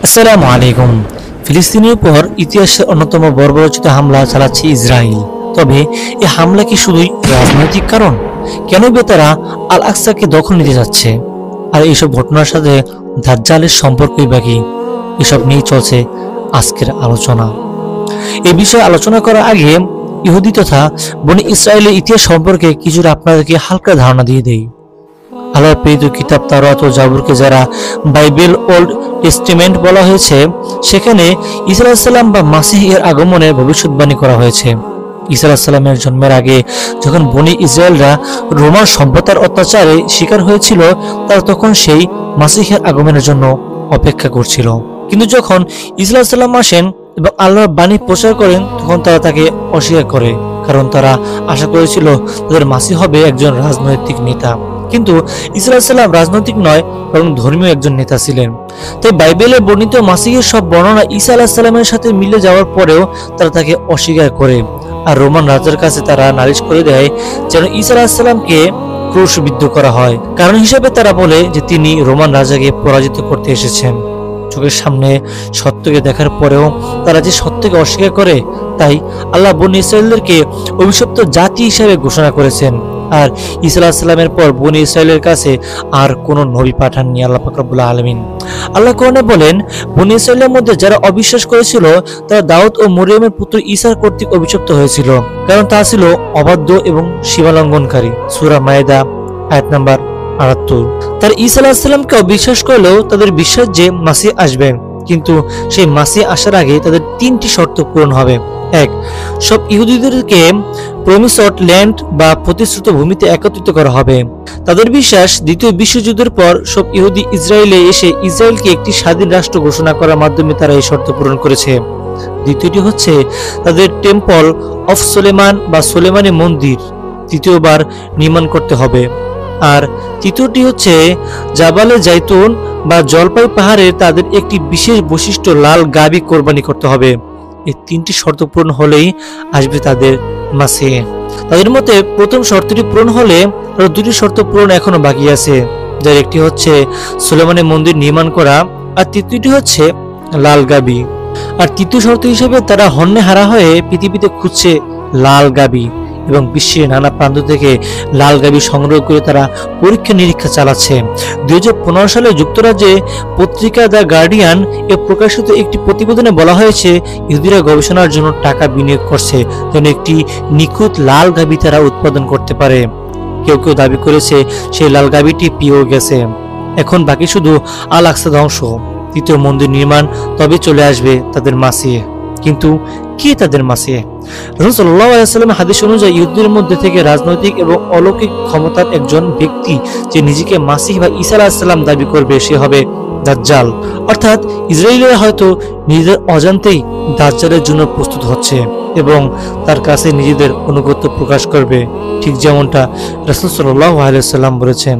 আসসালামু আলাইকুম। ফিলিস্তিনের উপর ইতিহাসের অন্যতম বর্বরোচিত হামলা চালাচ্ছে ইসরায়েল। তবে এই হামলা কি শুধুই রাজনৈতিক কারণ? কেন তারা আল আকসাকে দখল নিতে যাচ্ছে? আর এইসব ঘটনার সাথে দাজ্জালের সম্পর্কই বাকি, এসব নিয়ে চলছে আজকের আলোচনা। এই বিষয়ে আলোচনা করার আগে ইহুদি তথা বনি ইসরায়েলের ইতিহাস সম্পর্কে কিছুটা আপনাদেরকে হালকা ধারণা দিয়ে দেই। আল্লাহর প্রেরিত কিতাব তাওরাত ও জাবুরকে যারা বাইবেল ওল্ড টেস্টামেন্ট বলা হয়েছে, সেখানে ঈসা আলাইহিস সালাম বা মাসিহ এর আগমনের ভবিষ্যৎবাণী করা হয়েছে। ঈসা আলাইহিস সালামের জন্মের আগে যখন বনি ইসরায়েলরা রোমান সভ্যতার অত্যাচারে শিকার হয়েছিল, তারা তখন সেই মাসিহের আগমনের জন্য অপেক্ষা করছিল। কিন্তু যখন ঈসা আলাইহিস সালাম আসেন এবং আল্লাহর বাণী প্রচার করেন, তখন তারা তাকে অস্বীকার করে, কারণ তারা আশা করেছিল তাদের মাসিহ হবে একজন রাজনৈতিক নেতা। কিন্তু ঈসা আলাইহিস সালাম রাজনৈতিক নয়, বরং ধর্মীয় একজন নেতা ছিলেন। তাই বাইবেলে বর্ণিত মাসিহের সব বর্ণনা ঈসা আলাইহিস সালামের সাথে মিলে যাওয়ার পরেও তারা তাকে অস্বীকার করে, আর রোমান রাজার কাছে তারা নালিশ করে দেয় যেন ঈসা আলাইহিস সালামকে ক্রুশবিদ্ধ করা হয়। কারণ হিসেবে তারা বলে যে তিনি রোমান রাজাকে পরাজিত করতে এসেছেন। চোখের সামনে সত্যকে দেখার পরেও তারা যে সত্যকে অস্বীকার করে, তাই আল্লাহ বনি ইসরায়েলদেরকে অভিশপ্ত জাতি হিসেবে ঘোষণা করেছেন। আর ঈসা আলাইহিস সালামের পর বনি ইসরায়েলের কাছে আর কোনো নবী পাঠাননি আল্লাহ পাক রব্বুল আলামিন। আল্লাহ কোরআনে বলেন, বনি ইসরায়েলের মধ্যে যারা অবিশ্বাস করেছিল তারা দাউদ ও মরিয়মের পুত্র ঈসার কর্তৃক অভিশপ্ত হয়েছিল, কারণ তা ছিল অবাধ্য এবং সীমালঙ্ঘনকারী। সূরা মায়েদা আয়াত নাম্বার ৭৮। তার ঈসা আলাইহিস সালামকে অবিশ্বাস করলেও তাদের বিশ্বাস যে মাসিহ আসবেন, কিন্তু সেই মাসিহ আসার আগে তাদের ৩টি শর্ত পূরণ হবে। ১. সব ইহুদিদেরকে প্রমিসড ল্যান্ড বা প্রতিশ্রুত ভূমিতে একত্রিত করা হবে। তাদের বিশ্বাস দ্বিতীয় বিশ্বযুদ্ধের পর সব ইহুদি ইসরায়েলে এসে ইসরায়েলকে একটি স্বাধীন রাষ্ট্র ঘোষণা করার মাধ্যমে তারা এই শর্ত পূরণ করেছে। দ্বিতীয়টি হচ্ছে তাদের টেম্পল অফ সোলেমান বা সোলেমানি মন্দির তৃতীয়বার নির্মাণ করতে হবে। আর তৃতীয়টি হচ্ছে জাবালে জাইতুন বা জলপাই পাহাড়ে তাদের একটি বিশেষ বৈশিষ্ট্য লাল গাবি কোরবানি করতে হবে। এই ৩টি শর্ত পূরণ হলেই আসবে তাদের মাসিহ। তাদের মতে প্রথম শর্তটি পূরণ হলে আরো ২টি শর্ত পূরণ এখনো বাকি আছে, যার একটি হচ্ছে সুলেমানের মন্দির নির্মাণ করা, আর তৃতীয়টি হচ্ছে লাল গাবি। আর তৃতীয় শর্ত হিসেবে তারা হন্যে হারা হয়ে পৃথিবীতে খুঁজছে লাল গাবি এবং বিশ্বের নানা প্রান্ত থেকে লাল গাবি সংগ্রহ করে তারা পরীক্ষা নিরীক্ষা চালাচ্ছে। ২০১৫ সালে যুক্তরাজ্যে পত্রিকা দ্য গার্ডিয়ান এ প্রকাশিত একটি প্রতিবেদনে বলা হয়েছে, ইহুদিরা গবেষণার জন্য টাকা বিনিয়োগ করছে যেন একটি নিখুঁত লাল গাবি তারা উৎপাদন করতে পারে। কেউ কেউ দাবি করেছে সেই লাল গাবিটি পেয়েও গেছে। এখন বাকি শুধু আল আকসা ধ্বংস, তৃতীয় মন্দির নির্মাণ, তবে চলে আসবে তাদের মাসিহ। কিন্তু কি তাদের মাসিহ? রাসূল সাল্লাল্লাহু আলাইহি ওয়াসাল্লামের হাদিস অনুযায়ী ইহুদিদের মধ্যে থেকে রাজনৈতিক এবং অলৌকিক ক্ষমতার একজন ব্যক্তি যে নিজেকে মাসিহ বা ঈসা আলাইহিস সালাম দাবি করবে, সে হবে দাজ্জাল। অর্থাৎ ইসরায়েলিরা হয়তো নিজেদের অজান্তেই দাজ্জালের জন্য প্রস্তুত হচ্ছে এবং তার কাছে নিজেদের আনুগত্য প্রকাশ করবে, ঠিক যেমনটা রাসূল সাল্লাল্লাহু আলাইহি ওয়াসাল্লাম বলেছেন।